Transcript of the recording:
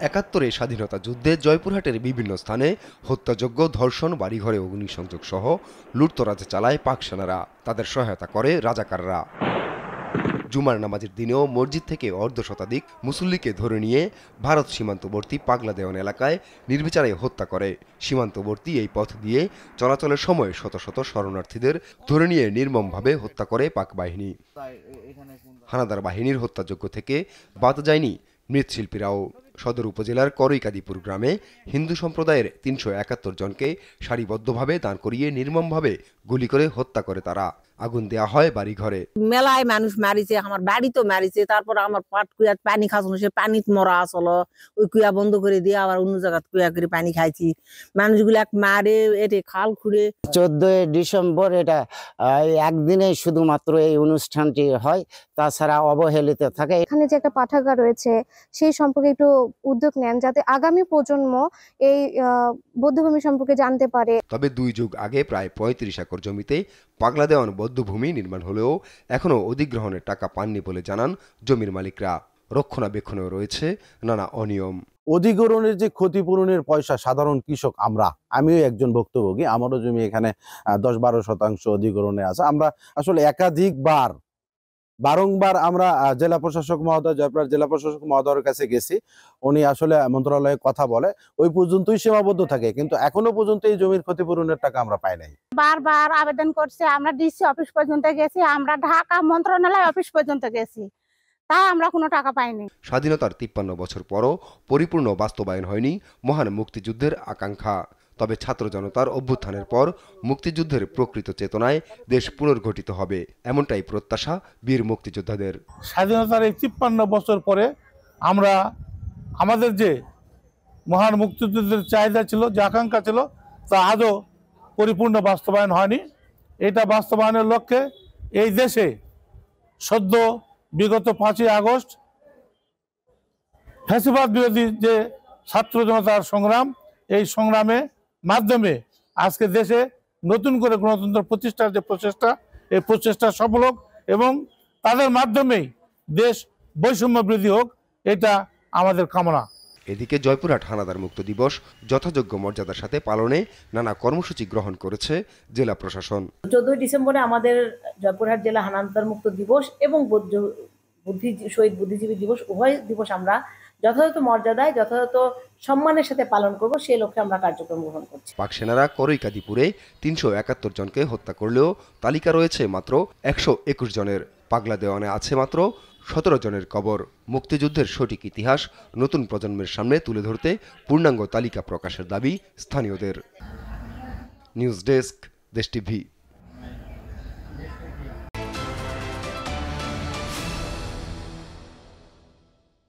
একাত্তরে স্বাধীনতা যুদ্ধে জয়পুরহাটের বিভিন্ন স্থানে হত্যাযজ্ঞ, ধর্ষণ, বাড়িঘরে অগ্নিসংযোগ সহ লুটতরাজ চালায় পাক সেনারা। তাদের সহায়তা করে রাজাকাররা। জুমার নামাজের দিনেও মসজিদ থেকে অর্ধশতাধিক মুসল্লিকে ধরে নিয়ে ভারত সীমান্তবর্তী পাগলা দেওয়ান এলাকায় নির্বিচারে হত্যা করে। সীমান্তবর্তী এই পথ দিয়ে চলাচলের সময় শত শত শরণার্থীদের ধরে নিয়ে নির্মমভাবে হত্যা করে পাক বাহিনী। হানাদার বাহিনীর হত্যাযজ্ঞ থেকে বাদ যায়নি মৃৎশিল্পীরাও। সদর উপজেলার করইকাদিপুর গ্রামে হিন্দু সম্প্রদায়ের ৩৭১ জনকে সারিবদ্ধভাবে দাঁড় করিয়ে নির্মমভাবে গুলি করে হত্যা করে তারা। আগুন দেয়া হয় বাড়িঘরে। মেলায় মানুষ মারিছে, আমার বাড়িতেও মারিছে। তারপর আমার পাট কুয়াত পানি খাওয়ানো, সে পানিত মরা আসলো, ওই কুয়া বন্ধ করে দিয়ে আবার অন্য জায়গা কুয়া করে পানি খাইছি। মানুষগুলো মারে, এটে খাল খুঁড়ে। 14 ডিসেম্বর এটা একদিনে শুধুমাত্র এই অনুষ্ঠানটি হয়, তাছাড়া অবহেলিত থাকে। এখানে যে একটা পাঠাগার রয়েছে সেই সম্পর্কে একটু উদ্যোগ নেন, যাতে আগামী প্রজন্ম এই বৌদ্ধভূমি সম্পর্কে জানতে পারে। তবে 2 যুগ আগে প্রায় 35 একর জমিতে পাগলা দেওয়ান বৌদ্ধভূমি নির্মাণ হলেও এখনও অধিগ্রহণের টাকা পাননি বলে জানান জমির মালিকরা। রক্ষণাবেক্ষণেও রয়েছে নানা অনিয়ম। অধিগ্রহণের যে ক্ষতিপূরণের পয়সা সাধারণ কৃষক, আমিও একজন ভুক্তভোগী, আমারও জমি এখানে 10-12% অধিগ্রহণে আছে। আমরা আসলে বারংবার আমরা জেলা প্রশাসক মহোদয়, জয়পুরহাট জেলা প্রশাসক মহোদয়ের কাছে গেছি। উনি আসলে মন্ত্রণালয়ে কথা বলে, ওই পর্যন্তই সীমাবদ্ধ থাকে, কিন্তু এখনো পর্যন্ত এই জমির ক্ষতিপূরণের টাকা আমরা পাই নাই। বারবার আবেদন করছে, আমরা ডিসি অফিস পর্যন্ত গেছি, আমরা ঢাকা মন্ত্রণালয় অফিস পর্যন্ত গেছি, তা আমরা কোনো টাকা পাইনি। স্বাধীনতার 53 বছর পরও পরিপূর্ণ বাস্তবায়ন হয়নি মহান মুক্তিযুদ্ধের আকাঙ্ক্ষা। তবে ছাত্র জনতার অভ্যুত্থানের পর মুক্তিযুদ্ধের প্রকৃত চেতনায় দেশ পুনর্গঠিত হবে, এমনটাই প্রত্যাশা বীর মুক্তিযোদ্ধাদের। স্বাধীনতার এই 53 বছর পরে আমরা আমাদের যে মহান মুক্তিযুদ্ধের চাহিদা ছিল, যে আকাঙ্ক্ষা ছিল, তা আজও পরিপূর্ণ বাস্তবায়ন হয়নি। এটা বাস্তবায়নের লক্ষ্যে এই দেশে সদ্য বিগত 5ই আগস্ট ফ্যাসিবাদ বিরোধী যে ছাত্র জনতার সংগ্রাম, এই সংগ্রামে মাধ্যমে আজকে দেশে নতুন করে গণতন্ত্র প্রতিষ্ঠার যে প্রচেষ্টা, এই প্রচেষ্টা সফল হোক এবং তাদের মাধ্যমেই দেশ বৈষম্য বৃদ্ধি হোক, এটা আমাদের কামনা। এদিকে জয়পুরহাট হানাদার মুক্ত দিবস যথাযোগ্য মর্যাদার সাথে পালনে নানা কর্মসূচি গ্রহণ করেছে জেলা প্রশাসন। 14 ডিসেম্বরে আমাদের জয়পুরহাট জেলা হানাদার মুক্ত দিবস এবং শহীদ বুদ্ধিজীবী দিবস, উভয় দিবস আমরা যথাযথ মর্যাদায়, যথাযথ সম্মানের সাথে পালন করব, সেই লক্ষ্যে আমরা কার্যক্রম গ্রহণ করছি। পাক সেনারা করইকাদিপুরে 371 জনকে হত্যা করলেও তালিকা রয়েছে মাত্র 121 জনের। পাগলা দেওয়ানে আছে মাত্র 17 জনের কবর। মুক্তিযুদ্ধের সঠিক ইতিহাস নতুন প্রজন্মের সামনে তুলে ধরতে পূর্ণাঙ্গ তালিকা প্রকাশের দাবি স্থানীয়দের। নিউজ ডেস্ক, দেশ টিভি।